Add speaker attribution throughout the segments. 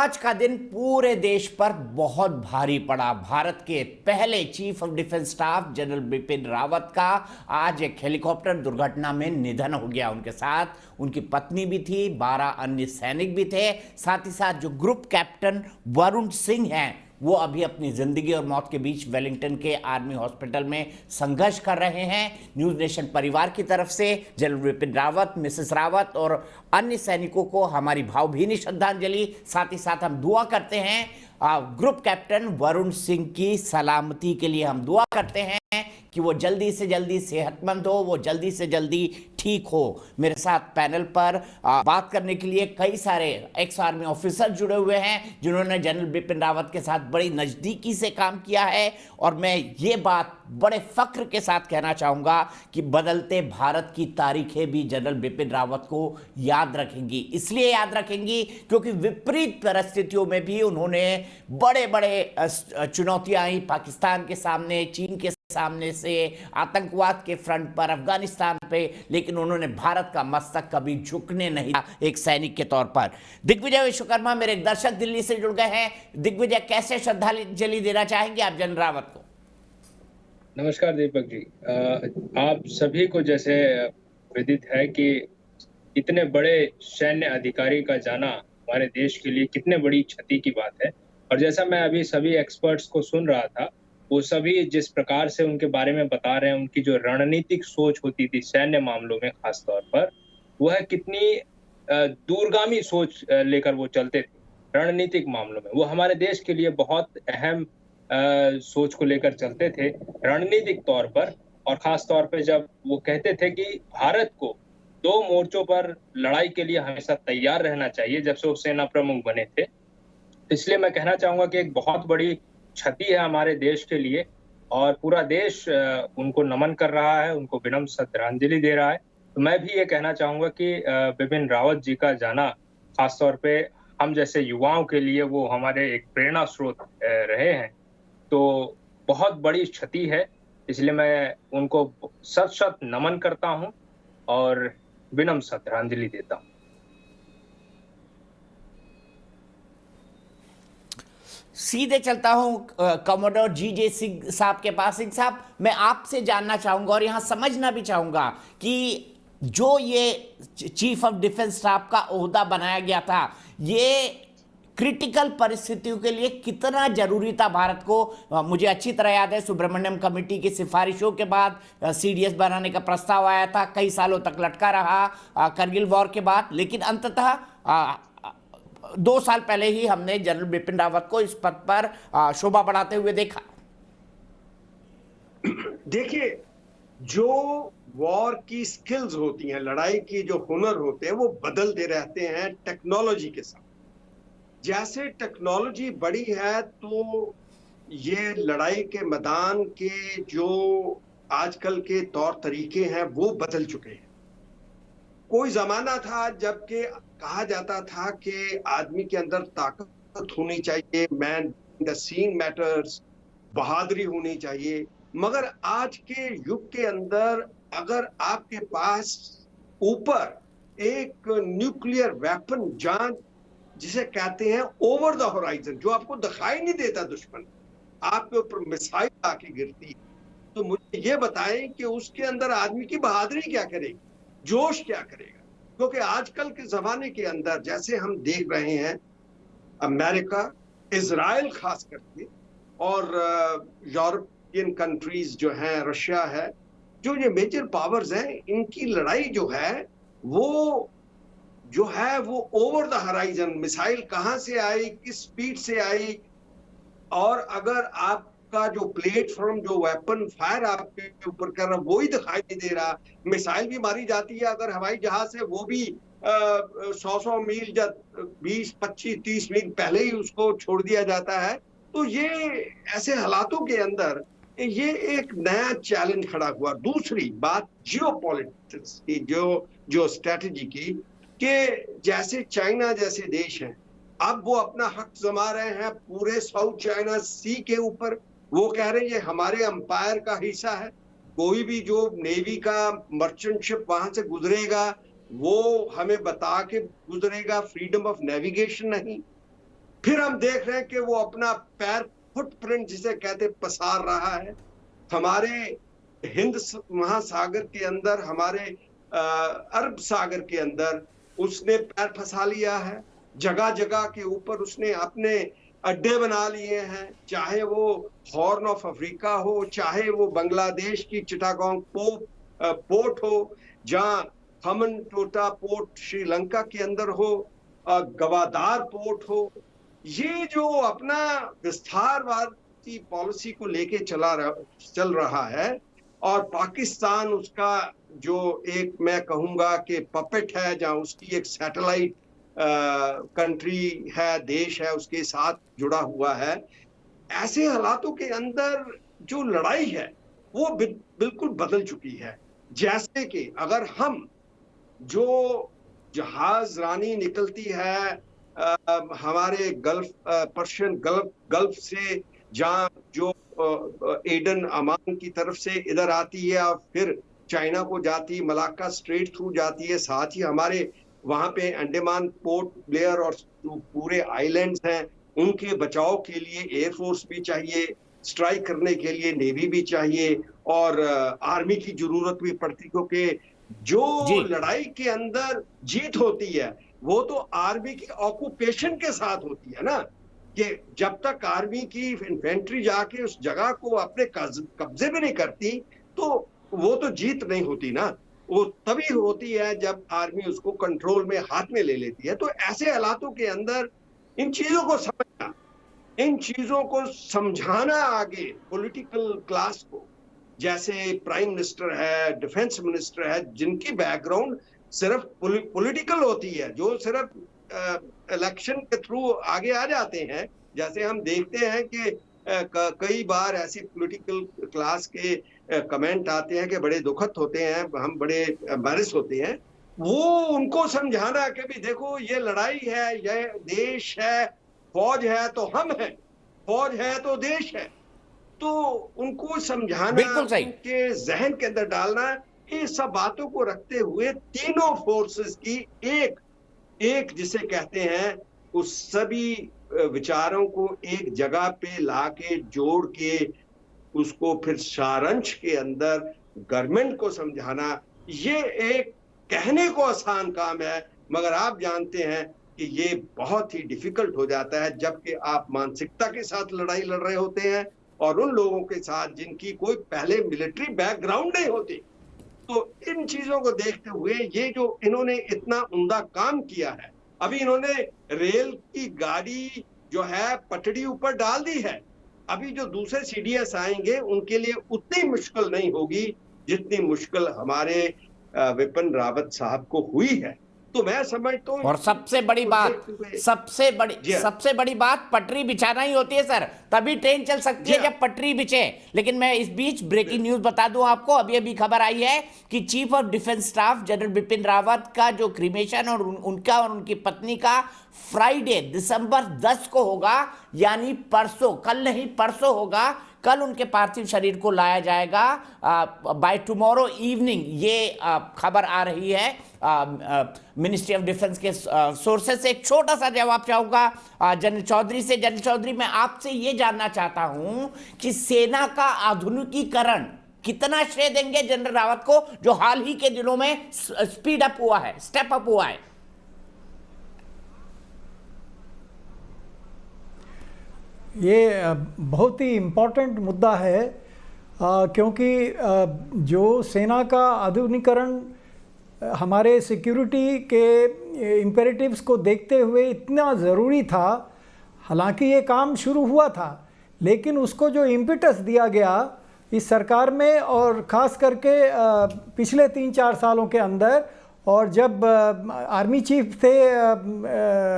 Speaker 1: आज का दिन पूरे देश पर बहुत भारी पड़ा। भारत के पहले chief of defence staff general Bipin Rawat का आज एक हेलीकॉप्टर दुर्घटना में निधन हो गया। उनके साथ उनकी पत्नी भी थी, 12 अन्य सैनिक भी थे। साथ ही साथ जो ग्रुप कैप्टन वरुण सिंह हैं वो अभी अपनी जिंदगी और मौत के बीच वेलिंगटन के आर्मी हॉस्पिटल में संघर्ष कर रहे हैं। न्यूज नेशन परिवार की तरफ से जनरल बिपिन रावत, मिसेस रावत और अन्य सैनिकों को हमारी भावभीनी श्रद्धांजलि। साथ ही साथ हम दुआ करते हैं ग्रुप कैप्टन वरुण सिंह की सलामती के लिए हम दुआ करते हैं कि वो जल्दी से जल्दी सेहतमंद हो, वो जल्दी से जल्दी ठीक हो। मेरे साथ पैनल पर बात करने के लिए कई सारे एक्स आर्मी ऑफिसर जुड़े हुए हैं जिन्होंने जनरल बिपिन रावत के साथ बड़ी नज़दीकी से काम किया है। और मैं ये बात बड़े फख्र के साथ कहना चाहूँगा कि बदलते भारत की तारीखें भी जनरल बिपिन रावत को याद रखेंगी। इसलिए याद रखेंगी क्योंकि विपरीत परिस्थितियों में भी उन्होंने बड़े बड़े चुनौतियाँ आई पाकिस्तान के सामने, चीन के सामने से, आतंकवाद के फ्रंट पर, अफगानिस्तान पे, लेकिन उन्होंने भारत का मस्तक कभी झुकने नहीं दिया एक सैनिक के तौर पर। दिग्विजय विश्वकर्मा मेरे एक दर्शक दिल्ली से जुड़ गए हैं। दिग्विजय, कैसे श्रद्धांजलि देना चाहेंगे आप जनरल रावत को?
Speaker 2: नमस्कार दीपक जी। आप सभी को जैसे विदित है कि इतने बड़े सैन्य अधिकारी का जाना हमारे देश के लिए कितने बड़ी क्षति की बात है। और जैसा मैं अभी सभी एक्सपर्ट्स को सुन रहा था, वो सभी जिस प्रकार से उनके बारे में बता रहे हैं, उनकी जो रणनीतिक सोच होती थी सैन्य मामलों में खास तौर पर, वह कितनी दूरगामी सोच लेकर वो चलते थे रणनीतिक मामलों में। वो हमारे देश के लिए बहुत अहम सोच को लेकर चलते थे रणनीतिक तौर पर। और खास तौर पे जब वो कहते थे कि भारत को 2 मोर्चों पर लड़ाई के लिए हमेशा तैयार रहना चाहिए, जब से वो सेना प्रमुख बने थे। इसलिए मैं कहना चाहूंगा कि एक बहुत बड़ी क्षति है हमारे देश के लिए और पूरा देश उनको नमन कर रहा है, उनको विनम्र श्रद्धांजलि दे रहा है। तो मैं भी ये कहना चाहूंगा कि बिपिन रावत जी का जाना खासतौर पे हम जैसे युवाओं के लिए वो हमारे एक प्रेरणा स्रोत रहे हैं। तो बहुत बड़ी क्षति है, इसलिए मैं उनको शत शत नमन करता हूं और विनम्र श्रद्धांजलि देता हूं।
Speaker 1: सीधे चलता हूं कमोडोर जी.जे. सिंह साहब के पास। सिंह साहब, मैं आपसे जानना चाहूंगा और यहां समझना भी चाहूंगा कि जो ये चीफ ऑफ डिफेंस स्टाफ का ओहदा बनाया गया था, ये क्रिटिकल परिस्थितियों के लिए कितना जरूरी था भारत को? मुझे अच्छी तरह याद है सुब्रमण्यम कमेटी की सिफारिशों के बाद सीडीएस बनाने का प्रस्ताव आया था, कई सालों तक लटका रहा करगिल वॉर के बाद, लेकिन अंततः 2 साल पहले ही हमने जनरल बिपिन रावत को इस पद पर शोभा बढ़ाते हुए देखा।
Speaker 3: देखिए, जो वॉर की स्किल्स होती हैं, लड़ाई की जो हुनर होते हैं, वो बदलते रहते हैं टेक्नोलॉजी के साथ। जैसे टेक्नोलॉजी बढ़ी है तो ये लड़ाई के मैदान के जो आजकल के तौर तरीके हैं वो बदल चुके हैं। कोई जमाना था जबकि कहा जाता था कि आदमी के अंदर ताकत होनी चाहिए, मैन द सीन मैटर्स, बहादुरी होनी चाहिए। मगर आज के युग के अंदर अगर आपके पास ऊपर एक न्यूक्लियर वेपन, जान जिसे कहते हैं ओवर द होराइजन, जो आपको दिखाई नहीं देता, दुश्मन आपके ऊपर मिसाइल आके गिरती है, तो मुझे ये बताएं कि उसके अंदर आदमी की बहादुरी क्या करेगी, जोश क्या करेगा? क्योंकि आजकल के जमाने के अंदर जैसे हम देख रहे हैं, अमेरिका, इजराइल खास करके और यूरोपियन कंट्रीज जो हैं, रशिया है, जो ये मेजर पावर्स हैं, इनकी लड़ाई जो है वो ओवर द होराइजन, मिसाइल कहां से आई, किस स्पीड से आई, और अगर आपका जो प्लेटफॉर्म, जो वेपन फायर आपके ऊपर कर रहा, वो ही दिखाई नहीं दे रहा। मिसाइल भी मारी जाती है अगर हवाई जहाज से, वो भी 100 मील या 20, 25, 30 मील पहले ही उसको छोड़ दिया जाता है। तो ये ऐसे हालातों के अंदर ये एक नया चैलेंज खड़ा हुआ। दूसरी बात जियोपॉलिटिक्स की, जो स्ट्रेटेजी की, कि जैसे चाइना जैसे देश हैं, अब वो अपना हक जमा रहे हैं पूरे साउथ चाइना सी के ऊपर। वो कह रहे हैं ये हमारे अंपायर का हिस्सा है, कोई भी जो नेवी का मर्चेंट शिप वहां से गुजरेगा वो हमें बता के गुजरेगा, फ्रीडम ऑफ नेविगेशन नहीं। फिर हम देख रहे हैं कि वो अपना पैर, फुटप्रिंट जिसे कहते, पसार रहा है हमारे हिंद महासागर के अंदर, हमारे अरब सागर के अंदर उसने पैर फंसा लिया है। जगह जगह के ऊपर उसने अपने अड्डे बना लिए हैं, चाहे वो हॉर्न ऑफ अफ्रीका हो, चाहे वो बांग्लादेश की चिटागोंग पोर्ट हो, जहां हमन टोटा पोर्ट श्रीलंका के अंदर हो, गवादार पोर्ट हो। ये जो अपना विस्तारवादी पॉलिसी को लेके चल रहा है, और पाकिस्तान उसका जो एक, मैं कहूंगा कि पपेट है, जहां उसकी एक सैटेलाइट कंट्री है, देश है, उसके साथ जुड़ा हुआ है। ऐसे हालातों के अंदर जो लड़ाई है वो बिल्कुल बदल चुकी है। जैसे कि अगर हम जो जहाज रानी निकलती है हमारे गल्फ, पर्शियन गल्फ से, जहां जो एडन अमान की तरफ से इधर आती है और फिर चाइना को जाती, मलाक्का स्ट्रेट थ्रू जाती है, साथ ही हमारे वहां पे अंडमान पोर्ट ब्लेयर और पूरे आइलैंड्स हैं, उनके बचाव के लिए एयरफोर्स भी चाहिए, स्ट्राइक करने के लिए नेवी भी चाहिए, और आर्मी की जरूरत भी पड़ती, क्योंकि जो लड़ाई के अंदर जीत होती है वो तो आर्मी की ऑक्यूपेशन के साथ होती है ना, कि जब तक आर्मी की इन्फेंट्री जाके उस जगह को अपने कब्जे में नहीं करती तो वो तो जीत नहीं होती ना। वो तभी होती है जब आर्मी उसको कंट्रोल में हाथ में ले लेती है। तो ऐसे हालातों के अंदर इन चीजों को समझना, इन चीजों को समझाना आगे पॉलिटिकल क्लास को, जैसे प्राइम मिनिस्टर है, डिफेंस मिनिस्टर है, जिनकी बैकग्राउंड सिर्फ पॉलिटिकल होती है, जो सिर्फ इलेक्शन के थ्रू आगे आ जाते हैं। जैसे हम देखते हैं कि कई बार ऐसी पॉलिटिकल क्लास के कमेंट आते हैं कि बड़े दुखद होते हैं, हम बड़े एम्बैरेस होते हैं। वो उनको समझाना कि भी देखो ये लड़ाई है, ये देश है, फौज है तो हम हैं, फौज है तो देश है, तो उनको समझाना, उनके जहन के अंदर डालना, ये सब बातों को रखते हुए तीनों फोर्सेस की एक जिसे कहते हैं, उस सभी विचारों को एक जगह पे लाके जोड़ के उसको फिर सारांश के अंदर गवर्नमेंट को समझाना, ये एक कहने को आसान काम है, मगर आप जानते हैं कि ये बहुत ही डिफिकल्ट हो जाता है जबकि आप मानसिकता के साथ लड़ाई लड़ रहे होते हैं और उन लोगों के साथ जिनकी कोई पहले मिलिट्री बैकग्राउंड नहीं होती। तो इन चीजों को देखते हुए ये जो इन्होंने इतना उम्दा काम किया है, अभी इन्होंने रेल की गाड़ी जो है पटड़ी ऊपर डाल दी है। अभी जो दूसरे सीडीएस आएंगे उनके लिए उतनी मुश्किल नहीं होगी जितनी मुश्किल हमारे विपिन रावत साहब को हुई है। तो मैं समझता हूँ,
Speaker 1: और सबसे बड़ी बात पटरी बिछाना ही होती है सर, तभी ट्रेन चल सकती है जब पटरी बिछे। लेकिन मैं इस बीच ब्रेकिंग न्यूज बता दूं आपको, अभी अभी खबर आई है कि chief of defence staff general Bipin Rawat का जो क्रीमेशन और उनका और उनकी पत्नी का फ्राइडे दिसंबर 10 को होगा, यानी परसों, कल नहीं परसों होगा। कल उनके पार्थिव शरीर को लाया जाएगा बाय टुमारो इवनिंग, ये खबर आ रही है मिनिस्ट्री ऑफ डिफेंस के सोर्सेस से। एक छोटा सा जवाब चाहूंगा जनरल चौधरी से। जनरल चौधरी, मैं आपसे ये जानना चाहता हूं कि सेना का आधुनिकीकरण कितना श्रेय देंगे जनरल रावत को, जो हाल ही के दिनों में स्पीड अप हुआ है, स्टेप अप हुआ है?
Speaker 4: ये बहुत ही इम्पोर्टेंट मुद्दा है, क्योंकि जो सेना का आधुनिकीकरण हमारे सिक्योरिटी के इम्पेरेटिव्स को देखते हुए इतना ज़रूरी था। हालांकि ये काम शुरू हुआ था, लेकिन उसको जो इम्पिटस दिया गया इस सरकार में, और ख़ास करके पिछले 3-4 सालों के अंदर, और जब आर्मी चीफ थे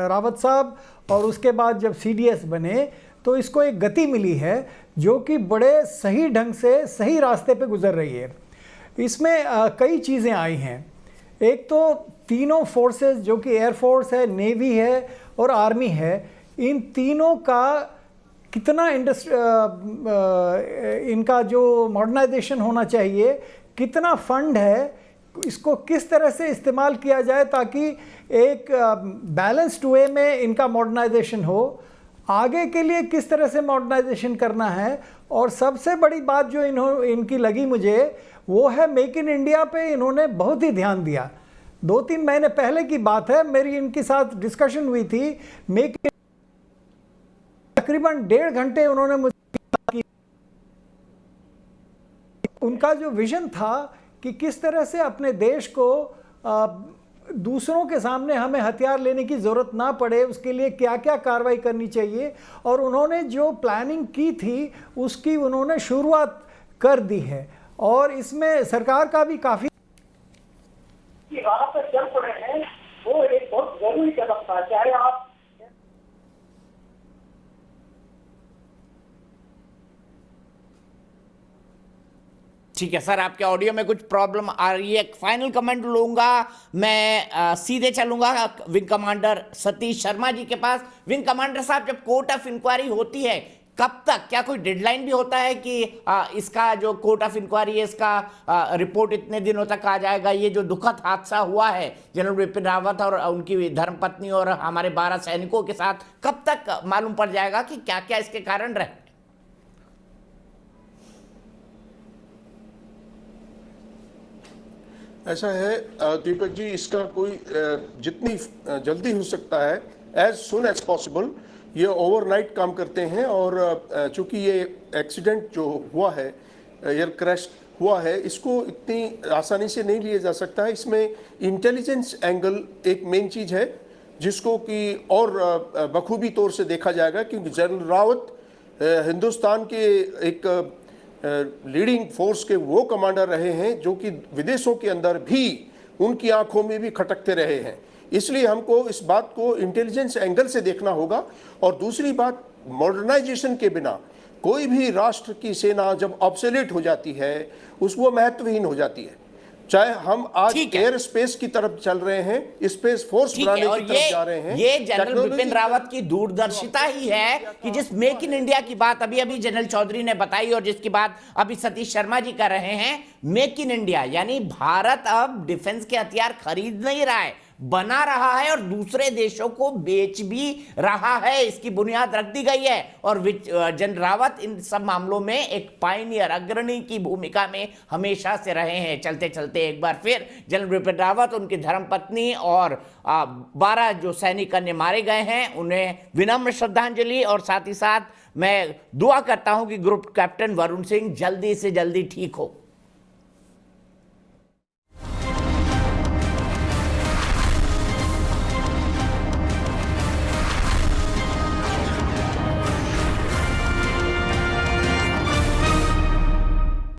Speaker 4: रावत साहब और उसके बाद जब सीडीएस बने, तो इसको एक गति मिली है जो कि बड़े सही ढंग से सही रास्ते पे गुजर रही है। इसमें कई चीज़ें आई हैं। एक तो तीनों फोर्सेस जो कि एयरफोर्स है, नेवी है और आर्मी है, इन तीनों का कितना इनका जो मॉडर्नाइजेशन होना चाहिए, कितना फंड है, इसको किस तरह से इस्तेमाल किया जाए ताकि एक बैलेंस्ड वे में इनका मॉडर्नाइजेशन हो। आगे के लिए किस तरह से मॉडर्नाइजेशन करना है। और सबसे बड़ी बात जो इनकी लगी मुझे वो है मेक इन इंडिया पे इन्होंने बहुत ही ध्यान दिया। 2-3 महीने पहले की बात है, मेरी इनके साथ डिस्कशन हुई थी। तकरीबन 1.5 घंटे उन्होंने मुझे उनका जो विजन था कि किस तरह से अपने देश को दूसरों के सामने हमें हथियार लेने की ज़रूरत ना पड़े, उसके लिए क्या क्या कार्रवाई करनी चाहिए। और उन्होंने जो प्लानिंग की थी उसकी उन्होंने शुरुआत कर दी है। और इसमें सरकार का भी काफ़ी
Speaker 5: राह पर चल पड़े हैं, वो एक बहुत जरूरी कदम था। चाहे आप
Speaker 1: ठीक है सर, आपके ऑडियो में कुछ प्रॉब्लम आ रही है। फाइनल कमेंट लूंगा मैं, सीधे चलूंगा विंग कमांडर सतीश शर्मा जी के पास। विंग कमांडर साहब, जब कोर्ट ऑफ इंक्वायरी होती है कब तक, क्या कोई डेडलाइन भी होता है कि इसका जो कोर्ट ऑफ इंक्वायरी है इसका रिपोर्ट इतने दिनों तक आ जाएगा? ये जो दुखद हादसा हुआ है जनरल बिपिन रावत और उनकी धर्मपत्नी और हमारे 12 सैनिकों के साथ, कब तक मालूम पड़ जाएगा कि क्या क्या इसके कारण रहे?
Speaker 6: ऐसा है दीपक जी, इसका कोई जितनी जल्दी हो सकता है, एज सुन एज पॉसिबल, ये ओवरनाइट काम करते हैं। और चूंकि ये एक्सीडेंट जो हुआ है, एयर क्रैश हुआ है, इसको इतनी आसानी से नहीं लिया जा सकता है। इसमें इंटेलिजेंस एंगल एक मेन चीज़ है जिसको कि और बखूबी तौर से देखा जाएगा, क्योंकि जनरल रावत हिंदुस्तान के एक लीडिंग फोर्स के वो कमांडर रहे हैं जो कि विदेशों के अंदर भी उनकी आंखों में भी खटकते रहे हैं। इसलिए हमको इस बात को इंटेलिजेंस एंगल से देखना होगा। और दूसरी बात, मॉडर्नाइजेशन के बिना कोई भी राष्ट्र की सेना जब ऑब्सोलेट हो जाती है वो महत्वहीन हो जाती है। चाहे हम आज एयर स्पेस की तरफ चल रहे हैं, स्पेस फोर्स बनाने की तरफ जा रहे हैं,
Speaker 1: ये जनरल बिपिन रावत की दूरदर्शिता ही है कि जिस मेक इन इंडिया की बात अभी अभी जनरल चौधरी ने बताई और जिसकी बात अभी सतीश शर्मा जी कर रहे हैं, मेक इन इंडिया यानी भारत अब डिफेंस के हथियार खरीद नहीं रहा है, बना रहा है और दूसरे देशों को बेच भी रहा है। इसकी बुनियाद रख दी गई है। और जनरल रावत इन सब मामलों में एक पायनियर, अग्रणी की भूमिका में हमेशा से रहे हैं। चलते चलते एक बार फिर जनरल बिपिन रावत, उनकी धर्मपत्नी और 12 जो सैनिक अन्य मारे गए हैं उन्हें विनम्र श्रद्धांजलि। और साथ ही साथ मैं दुआ करता हूं कि ग्रुप कैप्टन वरुण सिंह जल्दी से जल्दी ठीक हो।